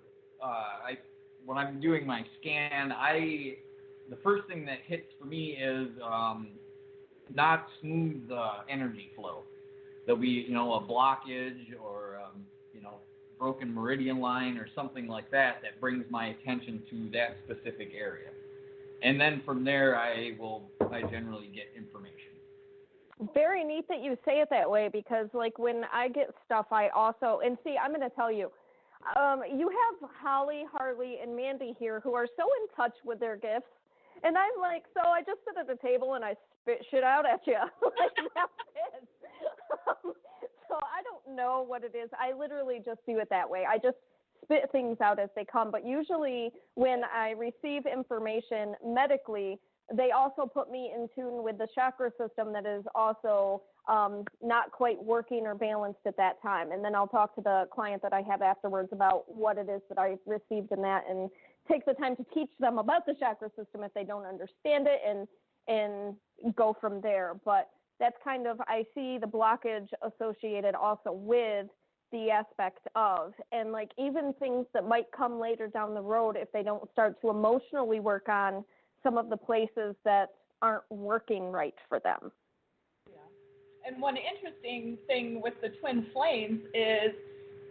when I'm doing my scan, the first thing that hits for me is not smooth energy flow. There'll be, a blockage or, broken meridian line or something like that brings my attention to that specific area. And then from there, I generally get information. Very neat that you say it that way, because like when I get stuff, I also, and see, I'm going to tell you, you have Holly, Harley, and Mandee here who are so in touch with their gifts. And I'm like, so I just sit at the table and I spit shit out at you. Like, that's it. So I don't know what it is. I literally just do it that way. I just spit things out as they come. But usually when I receive information medically, they also put me in tune with the chakra system that is also not quite working or balanced at that time. And then I'll talk to the client that I have afterwards about what it is that I received in that, and take the time to teach them about the chakra system if they don't understand it, and go from there. But that's kind of, I see the blockage associated also with the aspect of, and like even things that might come later down the road if they don't start to emotionally work on some of the places that aren't working right for them. Yeah. And one interesting thing with the twin flames is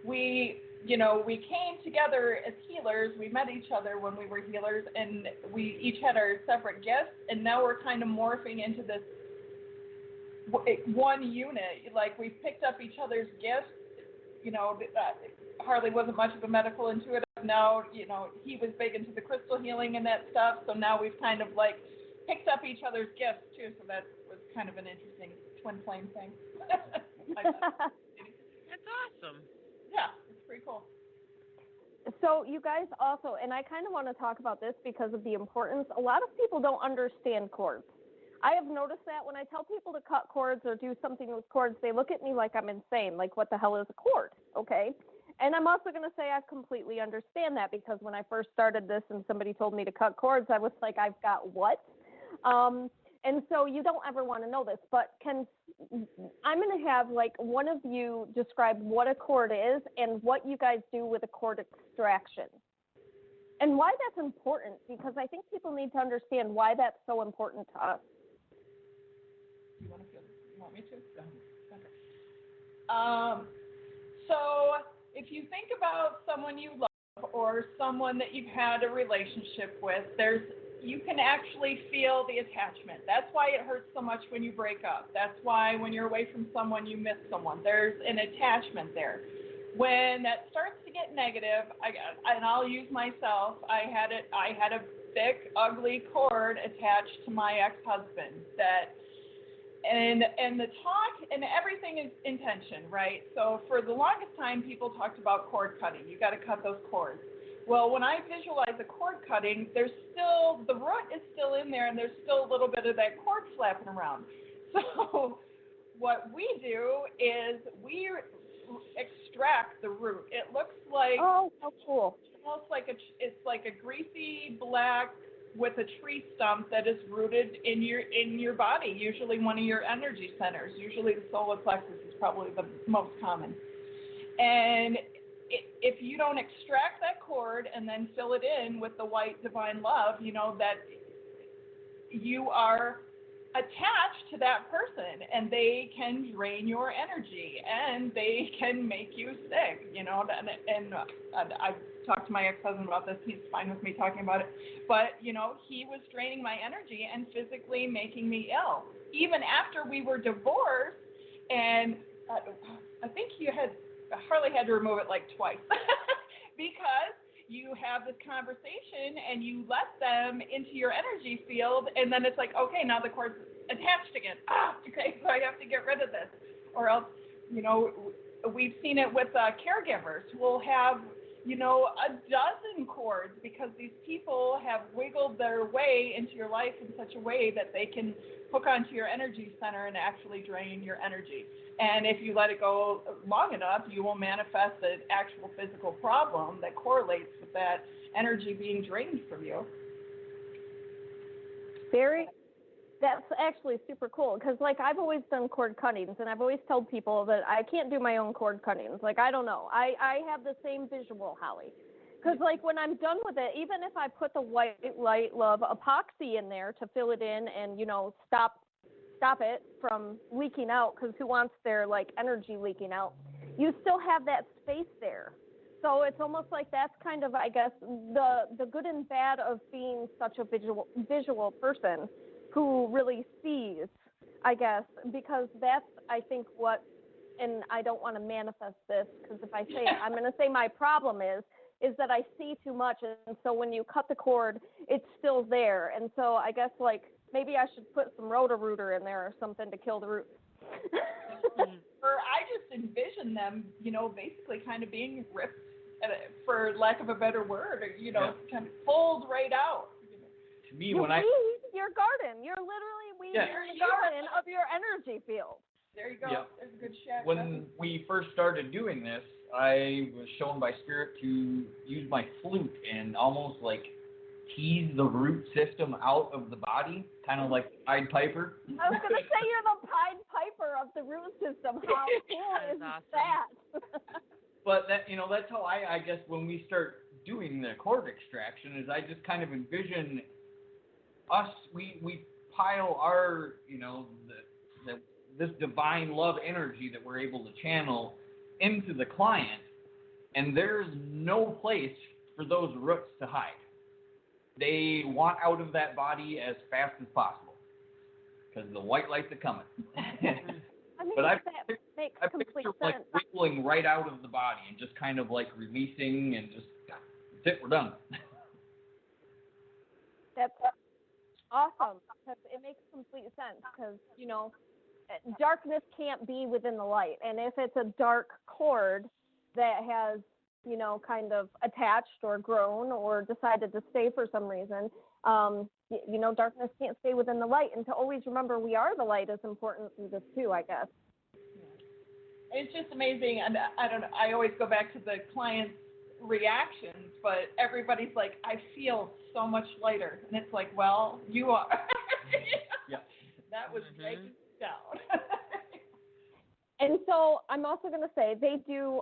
we came together as healers. We met each other when we were healers, and we each had our separate gifts, and now we're kind of morphing into this one unit. Like, we picked up each other's gifts. Harley wasn't much of a medical intuitive. Now, he was big into the crystal healing and that stuff. So now we've kind of like picked up each other's gifts too. So that was kind of an interesting twin flame thing. That's awesome. Yeah, it's pretty cool. So you guys also, and I kind of want to talk about this because of the importance. A lot of people don't understand cords. I have noticed that when I tell people to cut cords or do something with cords, they look at me like I'm insane. Like, what the hell is a cord? Okay. And I'm also going to say I completely understand that, because when I first started this and somebody told me to cut cords, I was like, I've got what? And so you don't ever want to know this, but I'm going to have like one of you describe what a cord is and what you guys do with a cord extraction. and why that's important, because I think people need to understand why that's so important to us. You want me to? Okay. So if you think about someone you love or someone that you've had a relationship with, you can actually feel the attachment. That's why it hurts so much when you break up. That's why when you're away from someone, you miss someone. There's an attachment there. When that starts to get negative, and I'll use myself, I had a thick, ugly cord attached to my ex-husband and the talk and everything is intention, right? So for the longest time, people talked about cord cutting. You got to cut those cords. Well, when I visualize a cord cutting, the root is still in there, and there's still a little bit of that cord flapping around. So what we do is we extract the root. It looks like, oh, how cool! It's like a greasy black with a tree stump that is rooted in your body, usually one of your energy centers. Usually the solar plexus is probably the most common. And if you don't extract that cord and then fill it in with the white divine love, you know that you are attached to that person, and they can drain your energy, and they can make you sick, you know. And I've talked to my ex-husband about this. He's fine with me talking about it. But, you know, he was draining my energy and physically making me ill. Even after we were divorced, and I think Harley had to remove it like twice because you have this conversation and you let them into your energy field, and then it's like, okay, now the cord's attached again. Okay, so I have to get rid of this. Or else, you know, we've seen it with caregivers who will have, you know, a dozen cords because these people have wiggled their way into your life in such a way that they can hook onto your energy center and actually drain your energy. And if you let it go long enough, you will manifest an actual physical problem that correlates with that energy being drained from you. That's actually super cool, because, like, I've always done cord cuttings, and I've always told people that I can't do my own cord cuttings. Like, I don't know. I have the same visual, Holly. Because, like, when I'm done with it, even if I put the white light love epoxy in there to fill it in and, you know, stop it from leaking out, because who wants their, like, energy leaking out, you still have that space there. So it's almost like that's kind of, I guess, the good and bad of being such a visual person who really sees, I guess, because that's, I think, what, and I don't want to manifest this, because if I say it, I'm going to say my problem is that I see too much, and so when you cut the cord, it's still there. And so I guess, like, maybe I should put some Roto-Rooter in there or something to kill the root. Or I just envision them, you know, basically kind of being ripped, for lack of a better word, or, you know, kind of pulled right out. To me, you weed your garden. You're literally weeding the garden of your energy field. There you go. Yeah. There's a good shack. When we first started doing this, I was shown by Spirit to use my flute and almost like tease the root system out of the body, kind of like the Pied Piper. I was going to say you're the Pied Piper of the root system. How cool is awesome. that? But that, you know, that's how I guess when we start doing the cord extraction is I just kind of envision us, we pile our, you know, this divine love energy that we're able to channel into the client, and there's no place for those roots to hide. They want out of that body as fast as possible because the white lights are coming. I mean, but that makes complete sense. Like wiggling right out of the body and just kind of like releasing and just, that's it, we're done. That's awesome, because it makes complete sense, because, you know, darkness can't be within the light. And if it's a dark cord that has, you know, kind of attached or grown or decided to stay for some reason, you know, darkness can't stay within the light. And to always remember we are the light is important through this too, I guess. It's just amazing. And I don't know, I always go back to the client's reactions, but everybody's like, I feel so much lighter. And it's like, well, you are. Yeah. That was breaking down. And so I'm also going to say they do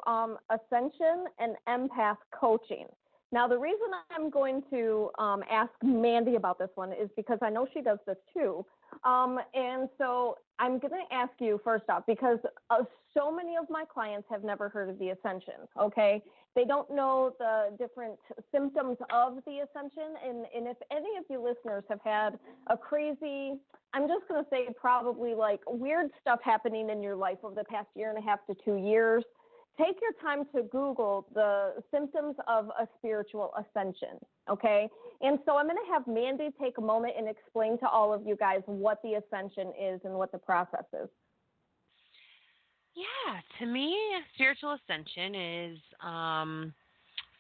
ascension and empath coaching. Now, the reason I'm going to ask Mandee about this one is because I know she does this too. And so I'm going to ask you first off, because so many of my clients have never heard of the ascension, okay? They don't know the different symptoms of the ascension. And if any of you listeners have had a crazy, I'm just going to say probably like weird stuff happening in your life over the past 1.5 to 2 years, take your time to Google the symptoms of a spiritual ascension, okay? And so I'm going to have Mandee take a moment and explain to all of you guys what the ascension is and what the process is. Yeah, to me, spiritual ascension is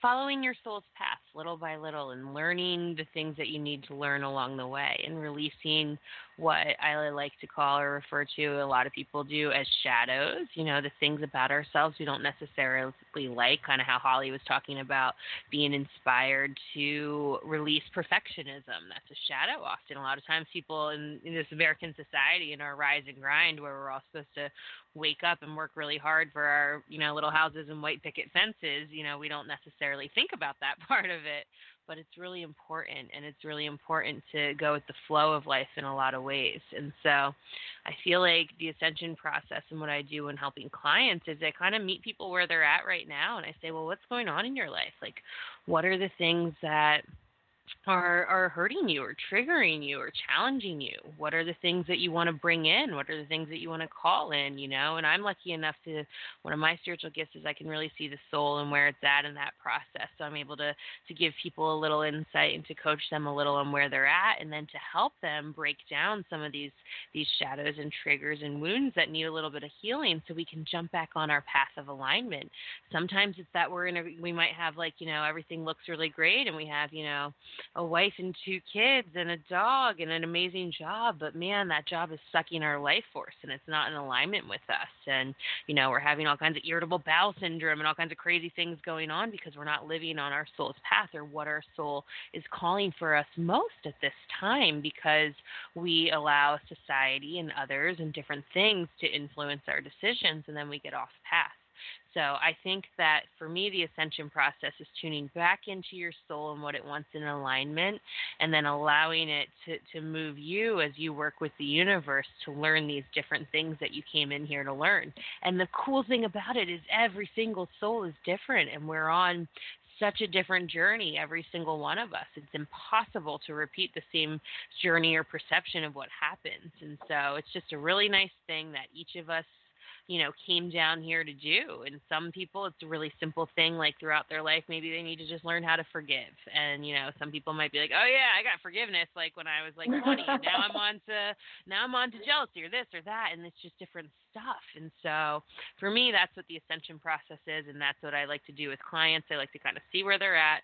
following your soul's path little by little and learning the things that you need to learn along the way and releasing what I like to call or refer to, a lot of people do, as shadows, the things about ourselves we don't necessarily like, kind of how Holly was talking about being inspired to release perfectionism. That's a shadow often. A lot of times people in this American society, in our rise and grind, where we're all supposed to wake up and work really hard for our, little houses and white picket fences, we don't necessarily think about that part of it, but it's really important, and it's really important to go with the flow of life in a lot of ways. And so I feel like the ascension process and what I do when helping clients is I kind of meet people where they're at right now, and I say, well, what's going on in your life? Like, what are the things that are hurting you or triggering you or challenging you? What are the things that you want to bring in? What are the things that you want to call in, And I'm lucky enough to, one of my spiritual gifts is I can really see the soul and where it's at in that process. So I'm able to give people a little insight and to coach them a little on where they're at, and then to help them break down some of these shadows and triggers and wounds that need a little bit of healing so we can jump back on our path of alignment. Sometimes it's that we might have everything looks really great and we have, a wife and 2 kids and a dog and an amazing job, but man, that job is sucking our life force and it's not in alignment with us. And, we're having all kinds of irritable bowel syndrome and all kinds of crazy things going on because we're not living on our soul's path or what our soul is calling for us most at this time, because we allow society and others and different things to influence our decisions, and then we get off path. So I think that for me, the ascension process is tuning back into your soul and what it wants in alignment, and then allowing it to move you as you work with the universe to learn these different things that you came in here to learn. And the cool thing about it is every single soul is different, and we're on such a different journey, every single one of us. It's impossible to repeat the same journey or perception of what happens. And so it's just a really nice thing that each of us came down here to do. And some people, it's a really simple thing, like throughout their life, maybe they need to just learn how to forgive. And, some people might be like, oh yeah, I got forgiveness, like when I was like 20, now I'm on to jealousy or this or that. And it's just different stuff. And so for me, that's what the ascension process is. And that's what I like to do with clients. I like to kind of see where they're at,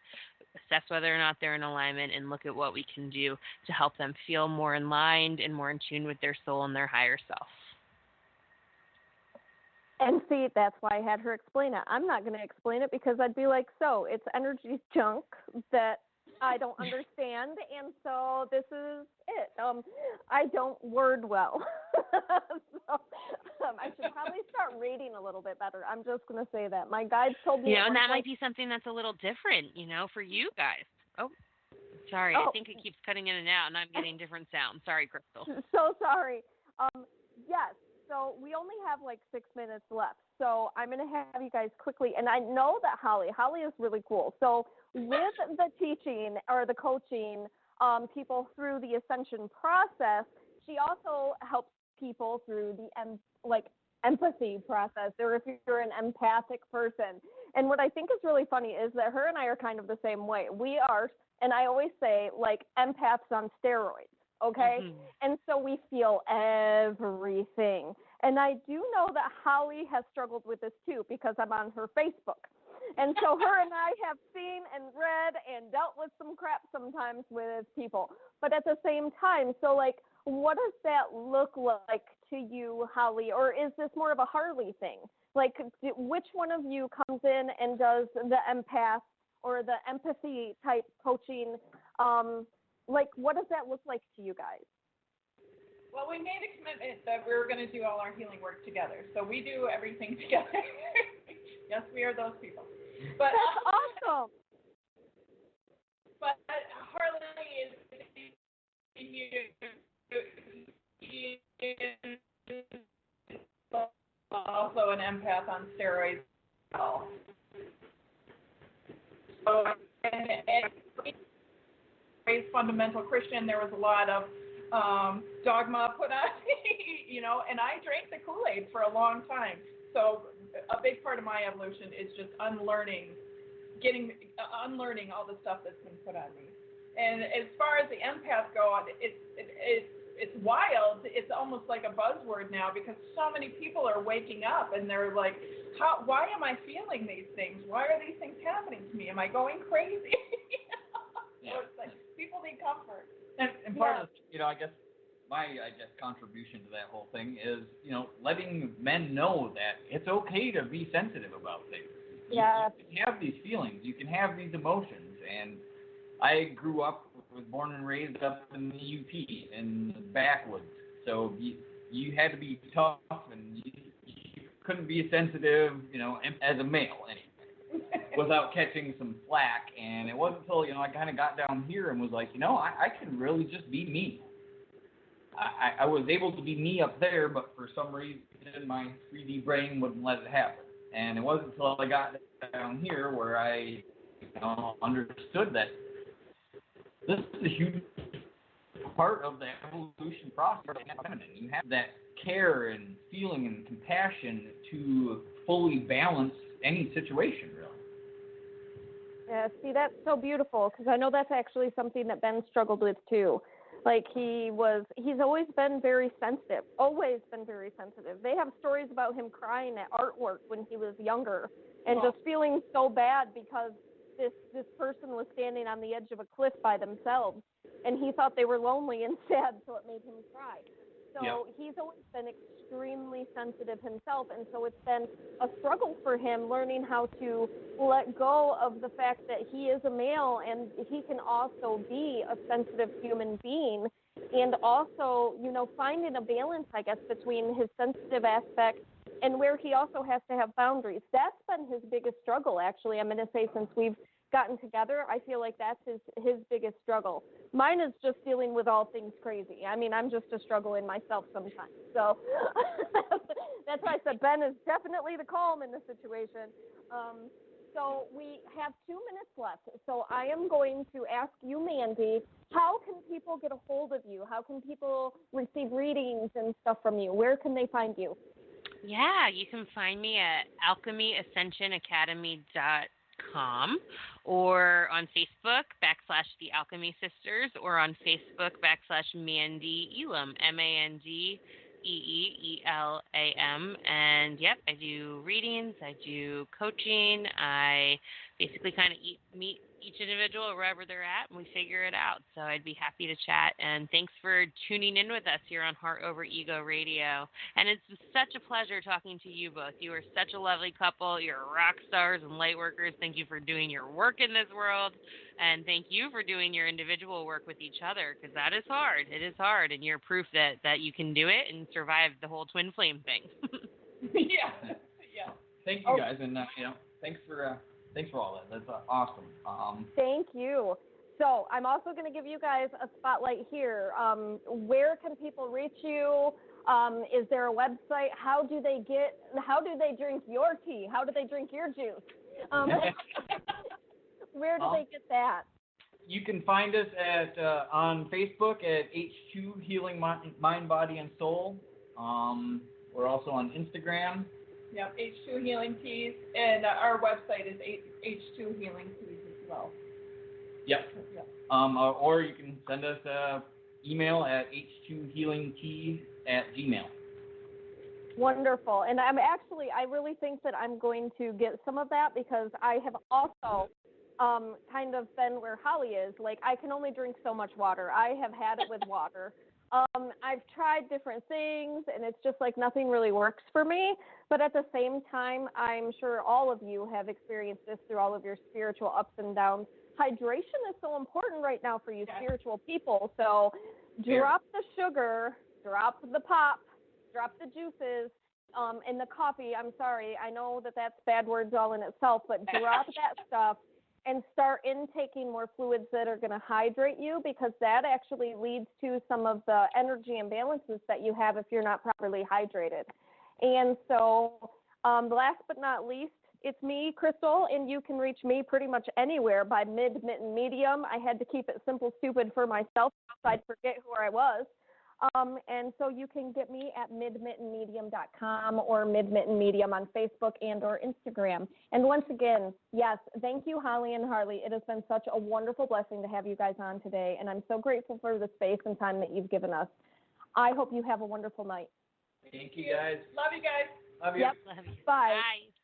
assess whether or not they're in alignment, and look at what we can do to help them feel more aligned and more in tune with their soul and their higher self. And see, that's why I had her explain it. I'm not going to explain it because I'd be like, so it's energy junk that I don't understand, and so this is it. I don't word well. I should probably start reading a little bit better. I'm just going to say that. My guides told me. And that might be something that's a little different, for you guys. Oh, sorry. I think it keeps cutting in and out, and I'm getting different sounds. Sorry, Crystal. So sorry. Yes. So we only have like 6 minutes left. So I'm going to have you guys quickly. And I know that Holly is really cool. So with the teaching or the coaching people through the ascension process, she also helps people through the empathy process, or if you're an empathic person. And what I think is really funny is that her and I are kind of the same way. We are, and I always say, like empaths on steroids. Okay. Mm-hmm. And so we feel everything. And I do know that Holly has struggled with this too, because I'm on her Facebook. And so her and I have seen and read and dealt with some crap sometimes with people. But at the same time, so like, what does that look like to you, Holly? Or is this more of a Harley thing? Like, which one of you comes in and does the empath or the empathy type coaching? Like, what does that look like to you guys? Well, we made a commitment that we were going to do all our healing work together. So we do everything together. Yes, we are those people. But that's awesome. but Harley is also an empath on steroids. So, and raised fundamental Christian, there was a lot of dogma put on me, and I drank the Kool-Aid for a long time. So a big part of my evolution is just unlearning all the stuff that's been put on me. And as far as the empath go, it's wild. It's almost like a buzzword now because so many people are waking up and they're like, why am I feeling these things? Why are these things happening to me? Am I going crazy? So it's like people need comfort. And part of, I guess contribution to that whole thing is, letting men know that it's okay to be sensitive about things. Yeah. You can have these feelings. You can have these emotions. And I was born and raised up in the UP in the backwoods. So you had to be tough, and you couldn't be sensitive, as a male anyway, without catching some flack. And it wasn't until, I kind of got down here and was like, I can really just be me. I was able to be me up there, but for some reason my 3D brain wouldn't let it happen. And it wasn't until I got down here where I understood that this is a huge part of the evolution process. You have that care and feeling and compassion to fully balance any situation, really. Yeah, see, that's so beautiful because I know that's actually something that Ben struggled with too. Like he's always been very sensitive, They have stories about him crying at artwork when he was younger and just feeling so bad because this person was standing on the edge of a cliff by themselves and he thought they were lonely and sad, so it made him cry. So he's always been extremely sensitive himself, and so it's been a struggle for him learning how to let go of the fact that he is a male and he can also be a sensitive human being, and also, finding a balance, I guess, between his sensitive aspect and where he also has to have boundaries. That's been his biggest struggle, actually, I'm going to say, since we've gotten together. I feel like that's his biggest struggle. Mine is just dealing with all things crazy. I mean, I'm just a struggle in myself sometimes. So that's why I said Ben is definitely the calm in the situation. So we have 2 minutes left. So I am going to ask you, Mandee, how can people get a hold of you? How can people receive readings and stuff from you? Where can they find you? Yeah, you can find me at alchemyascensionacademy.com or on Facebook / The Alchemy Sisters or on Facebook / Mandee ELam, MandeeELam. And yep, I do readings, I do coaching, I basically kind of meet each individual wherever they're at and we figure it out. So I'd be happy to chat. And thanks for tuning in with us here on Heart Over Ego Radio. And it's such a pleasure talking to you both. You are such a lovely couple. You're rock stars and light workers. Thank you for doing your work in this world. And thank you for doing your individual work with each other, because that is hard. It is hard. And you're proof that you can do it and survive the whole twin flame thing. Yeah. Thank you guys. And, thanks for all that. That's awesome. Thank you. So I'm also going to give you guys a spotlight here. Where can people reach you? Is there a website? How do they drink your tea? How do they drink your juice? Where do they get that? You can find us on Facebook at H2 Healing Mind, Body, and Soul. We're also on Instagram. Yep, H2 Healing Teas, and our website is H2 Healing Teas as well. Yep. Or you can send us an email at h2healingtea@gmail. Wonderful. And I really think that I'm going to get some of that because I have also kind of been where Holly is. Like, I can only drink so much water. I have had it with water. I've tried different things, and it's just like nothing really works for me. But at the same time, I'm sure all of you have experienced this through all of your spiritual ups and downs. Hydration is so important right now for you spiritual people. So drop the sugar, drop the pop, drop the juices, and the coffee. I'm sorry. I know that that's bad words all in itself, but drop that stuff and start intaking more fluids that are going to hydrate you, because that actually leads to some of the energy imbalances that you have if you're not properly hydrated. And so last but not least, it's me, Crystal, and you can reach me pretty much anywhere by Mid Mitten Medium. I had to keep it simple, stupid for myself, so I'd forget who I was. And so you can get me at midmittenmedium.com or Mid Mitten Medium on Facebook and or Instagram. And once again, yes, thank you, Holly and Harley. It has been such a wonderful blessing to have you guys on today, and I'm so grateful for the space and time that you've given us. I hope you have a wonderful night. Thank you, guys. Love you guys. Love you. Yep. Love you. Bye. Bye.